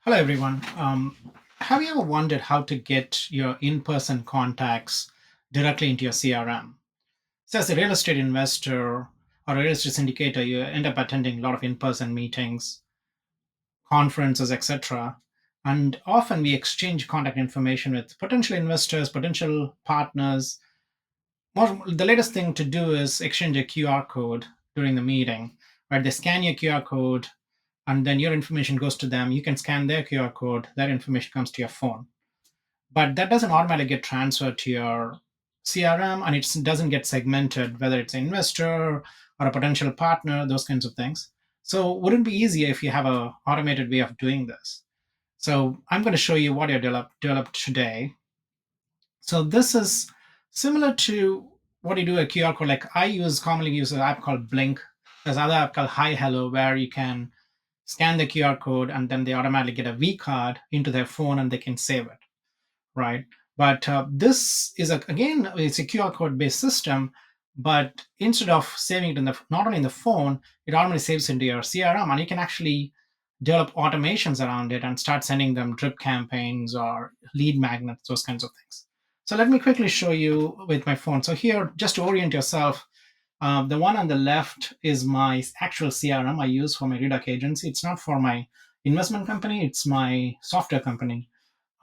Hello, everyone. Have you ever wondered how to get your in person contacts directly into your CRM? So, as a real estate investor or a real estate syndicator, you end up attending a lot of in person meetings, conferences, etc. And often we exchange contact information with potential investors, potential partners. The latest thing to do is exchange a QR code during the meeting, where they scan your QR code and then your information goes to them. You can scan their QR code, that information comes to your phone. But that doesn't automatically get transferred to your CRM, and it doesn't get segmented, whether it's an investor or a potential partner, those kinds of things. So, wouldn't it be easier if you have a automated way of doing this? So, I'm going to show you what I developed today. So, this is similar to what you do a QR code. Like commonly use an app called Blink. There's another app called Hi Hello where you can scan the QR code and then they automatically get a V card into their phone and they can save it, right? But this is again, it's a QR code based system, but instead of saving it in the not only in the phone, it automatically saves into your CRM, and you can actually develop automations around it and start sending them drip campaigns or lead magnets, those kinds of things. So let me quickly show you with my phone. So here, just to orient yourself, the one on the left is my actual CRM I use for my reduc agency. It's not for my investment company, it's my software company.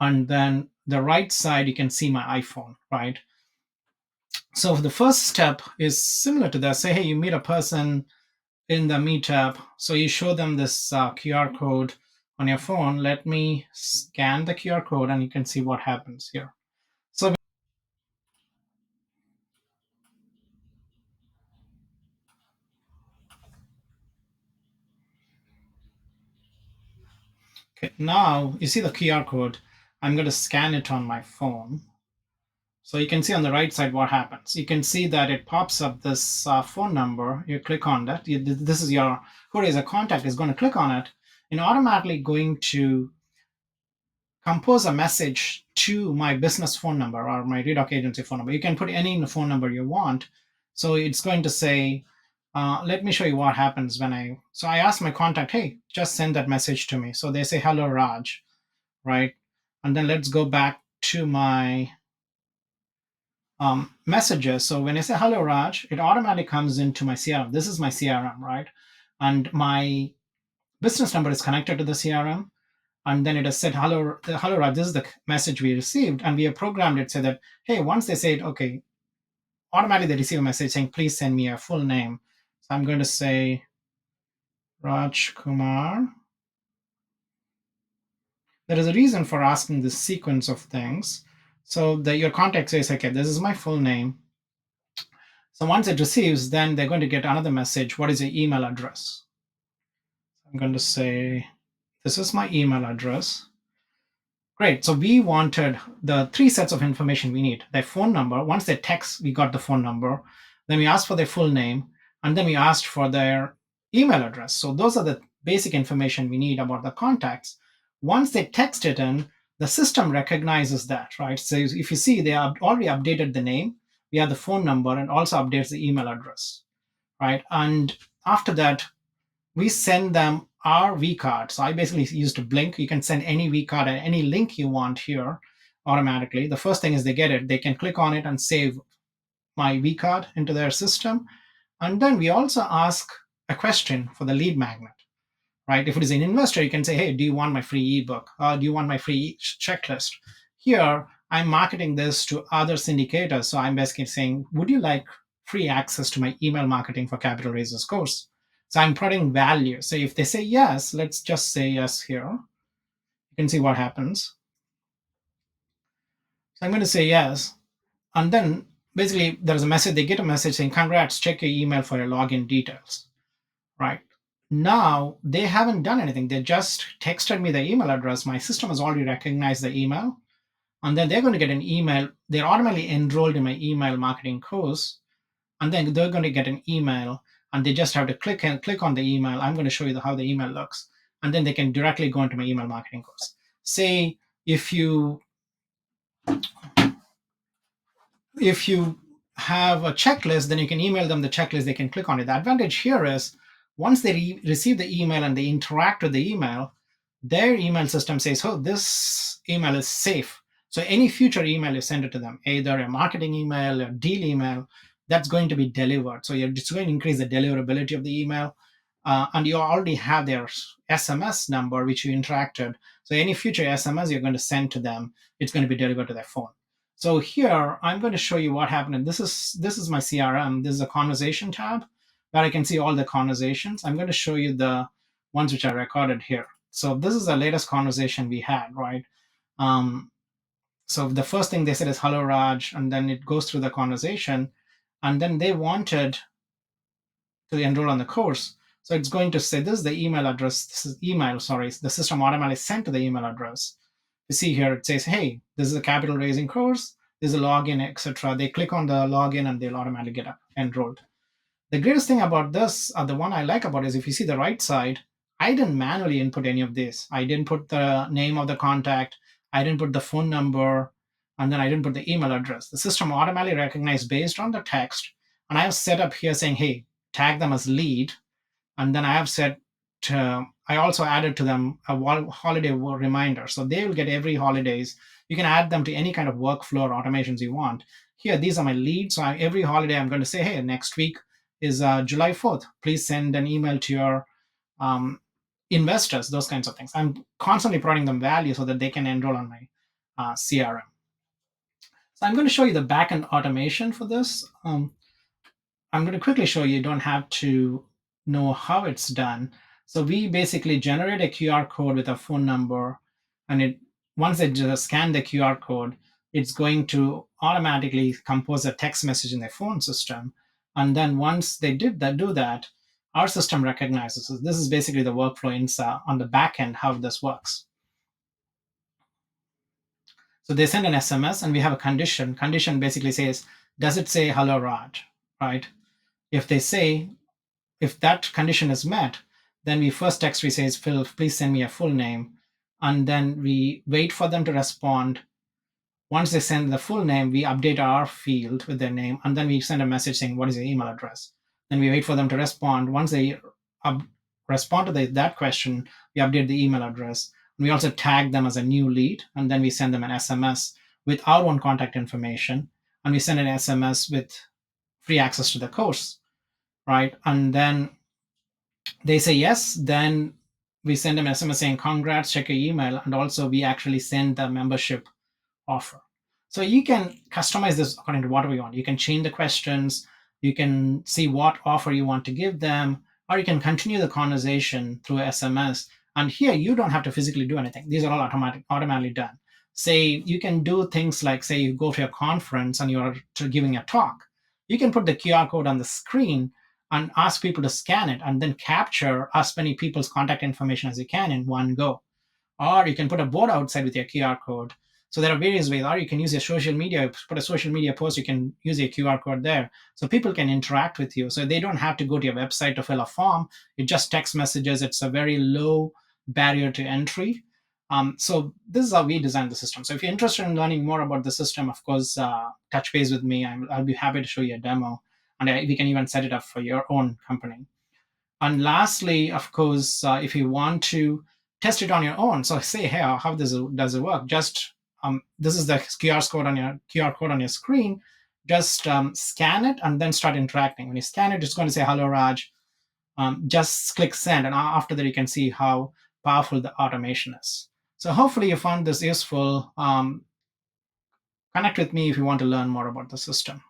And then the right side, you can see my iPhone, right? So the first step is similar to that. Say, hey, you meet a person in the meetup. So you show them this QR code on your phone. Let me scan the QR code and you can see what happens here. So okay, now you see the QR code. I'm going to scan it on my phone. So you can see on the right side what happens. You can see that it pops up this phone number. You click on that. This is your who is a contact is going to click on it and automatically going to compose a message to my business phone number or my redoc agency phone number. You can put any phone number you want. So it's going to say, let me show you what happens when I ask my contact, hey, just send that message to me. So they say, hello, Raj, right? And then let's go back to my messages. So when I say hello Raj, it automatically comes into my CRM. This is my CRM, right? And my business number is connected to the CRM. And then it has said hello Raj. This is the message we received, and we have programmed it so that hey, once they say it, okay, automatically they receive a message saying please send me a full name. So I'm going to say Raj Kumar. There is a reason for asking this sequence of things. So that your contact says, okay, this is my full name. So once it receives, then they're going to get another message. What is your email address? I'm going to say, this is my email address. Great. So we wanted the three sets of information we need. Their phone number. Once they text, we got the phone number. Then we asked for their full name. And then we asked for their email address. So those are the basic information we need about the contacts. Once they text it in, the system recognizes that, right? So if you see, they have already updated the name. We have the phone number and also updates the email address, right? And after that, we send them our V card. So I basically used Blink. You can send any V card and any link you want here automatically. The first thing is they get it. They can click on it and save my V card into their system. And then we also ask a question for the lead magnet, right? If it is an investor, you can say, hey, do you want my free ebook? Or do you want my free checklist? Here, I'm marketing this to other syndicators. So I'm basically saying, would you like free access to my email marketing for capital raisers course? So I'm putting value. So if they say yes, let's just say yes here. You can see what happens. So I'm going to say yes. And then basically there's a message, they get a message saying, congrats, check your email for your login details, right? Now they haven't done anything. They just texted me the email address. My system has already recognized the email. And then they're going to get an email. They're automatically enrolled in my email marketing course. And then they're going to get an email and they just have to click on the email. I'm going to show you how the email looks. And then they can directly go into my email marketing course. Say if you have a checklist, then you can email them the checklist. They can click on it. The advantage here is once they receive the email and they interact with the email, their email system says, oh, this email is safe. So any future email you send it to them, either a marketing email or deal email, that's going to be delivered. So you're just going to increase the deliverability of the email. And you already have their SMS number, which you interacted. So any future SMS you're going to send to them, it's going to be delivered to their phone. So here I'm going to show you what happened. And this is my CRM. This is a conversation tab where I can see all the conversations. I'm going to show you the ones which I recorded here. So this is the latest conversation we had, right? Um, so the first thing they said is hello Raj, and then it goes through the conversation, and then they wanted to enroll on the course. So it's going to say this is the email address. This is email. Sorry, the system automatically sent to the email address. You see here it says, hey, this is a capital raising course. This is a login, etc. They click on the login and they'll automatically get enrolled. The greatest thing about this, the one I like about it, is if you see the right side, I didn't manually input any of this. I didn't put the name of the contact, I didn't put the phone number, and then I didn't put the email address. The system automatically recognized based on the text. And I have set up here saying, hey, tag them as lead. And then I have set I also added to them a holiday reminder. So they will get every holidays. You can add them to any kind of workflow or automations you want. Here, these are my leads. So every holiday, I'm going to say, hey, next week is July 4th. Please send an email to your um, investors, those kinds of things. I'm constantly providing them value so that they can enroll on my CRM. So I'm going to show you the backend automation for this. I'm going to quickly show you. You don't have to know how it's done. So we basically generate a QR code with a phone number, and once they just scan the QR code, it's going to automatically compose a text message in their phone system. And then once they do that, our system recognizes. So this is basically the workflow on the back end, how this works. So they send an SMS and we have a condition. Condition basically says, does it say hello Raj, right? If they say, if that condition is met, then we first text, we say, Phil, please send me a full name. And then we wait for them to respond. Once they send the full name, we update our field with their name. And then we send a message saying, what is your email address? Then we wait for them to respond. Once they respond to that question, we update the email address. And we also tag them as a new lead. And then we send them an SMS with our own contact information. And we send an SMS with free access to the course, right? And then they say yes, then we send them an SMS saying congrats, check your email, and also we actually send the membership offer. So you can customize this according to whatever you want. You can change the questions, you can see what offer you want to give them, or you can continue the conversation through SMS. And here you don't have to physically do anything. These are all automatically done. Say you can do things like, say you go to a conference and you're giving a talk. You can put the QR code on the screen and ask people to scan it and then capture as many people's contact information as you can in one go. Or you can put a board outside with your QR code. So there are various ways. Or you can use your social media, put a social media post, you can use your QR code there. So people can interact with you. So they don't have to go to your website to fill a form. It just text messages. It's a very low barrier to entry. So this is how we designed the system. So if you're interested in learning more about the system, of course, touch base with me. I'll be happy to show you a demo. And we can even set it up for your own company. And lastly, of course, if you want to test it on your own, so say, hey, how does it work? Just this is the QR code on your screen. Just scan it and then start interacting. When you scan it, it's going to say hello Raj. Just click send, and after that, you can see how powerful the automation is. So hopefully, you found this useful. Connect with me if you want to learn more about the system.